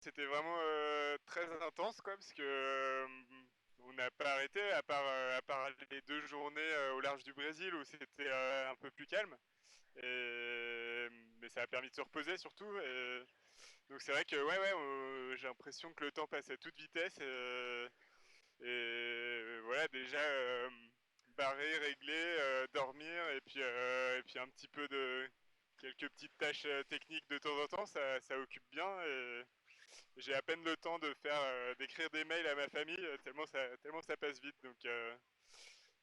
C'était vraiment très intense, quoi, parce que on n'a pas arrêté, à part les 2 journées au large du Brésil où c'était un peu plus calme. Mais ça a permis de se reposer surtout. Donc c'est vrai que j'ai l'impression que le temps passe à toute vitesse. Et voilà, déjà barrer, régler, dormir, et puis un petit peu de quelques petites tâches techniques de temps en temps, ça occupe bien. Et j'ai à peine le temps de faire d'écrire des mails à ma famille tellement ça passe vite. Donc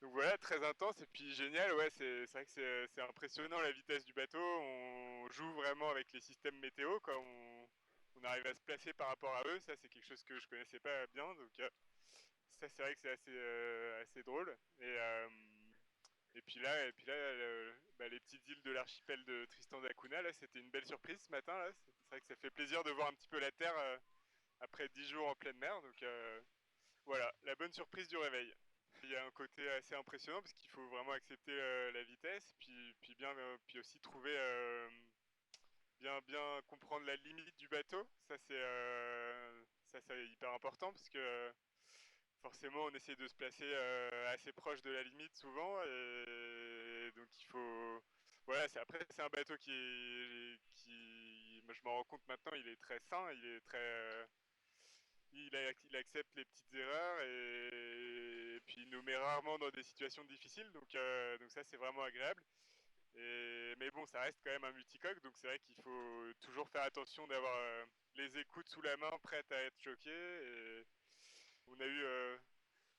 voilà, très intense et puis génial. Ouais, c'est vrai que c'est impressionnant la vitesse du bateau. On joue vraiment avec les systèmes météo, quoi. On arrive à se placer par rapport à eux. Ça, c'est quelque chose que je connaissais pas bien. Donc ça, c'est vrai que c'est assez drôle. Et puis là les petites îles de l'archipel de Tristan d'Acunha, là, c'était une belle surprise ce matin. Là. C'est vrai que ça fait plaisir de voir un petit peu la Terre après 10 jours en pleine mer. Donc voilà, la bonne surprise du réveil. Il y a un côté assez impressionnant parce qu'il faut vraiment accepter la vitesse, puis aussi trouver bien comprendre la limite du bateau. Ça c'est hyper important parce que forcément on essaie de se placer assez proche de la limite souvent, et donc il faut voilà, après c'est un bateau qui moi je m'en rends compte maintenant, il est très sain, il est très il accepte les petites erreurs, et puis il nous met rarement dans des situations difficiles, donc ça c'est vraiment agréable. Mais bon, ça reste quand même un multicoque, donc c'est vrai qu'il faut toujours faire attention d'avoir les écoutes sous la main prêtes à être choquées. Et on a eu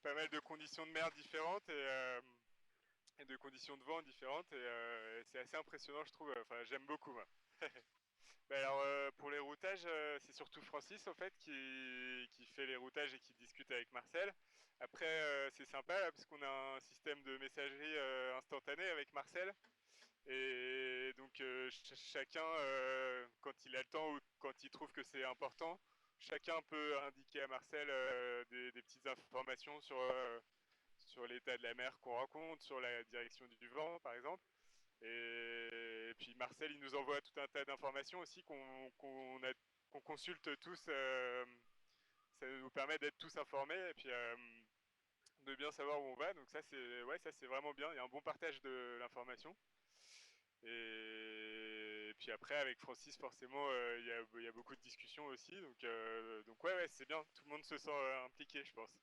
pas mal de conditions de mer différentes, et de conditions de vent différentes, et c'est assez impressionnant, je trouve. Enfin, j'aime beaucoup, moi. Bah alors pour les routages, c'est surtout Francis en fait qui fait les routages et qui discute avec Marcel. Après c'est sympa là, parce qu'on a un système de messagerie instantanée avec Marcel, et donc chacun quand il a le temps ou quand il trouve que c'est important, chacun peut indiquer à Marcel des petites informations sur l'état de la mer qu'on rencontre, sur la direction du vent par exemple. Et puis Marcel, il nous envoie tout un tas d'informations aussi qu'on consulte tous. Ça nous permet d'être tous informés et puis de bien savoir où on va. Donc ça c'est vraiment bien. Il y a un bon partage de l'information. Et puis après avec Francis forcément il y a beaucoup de discussions aussi. Donc ouais c'est bien. Tout le monde se sent impliqué, je pense.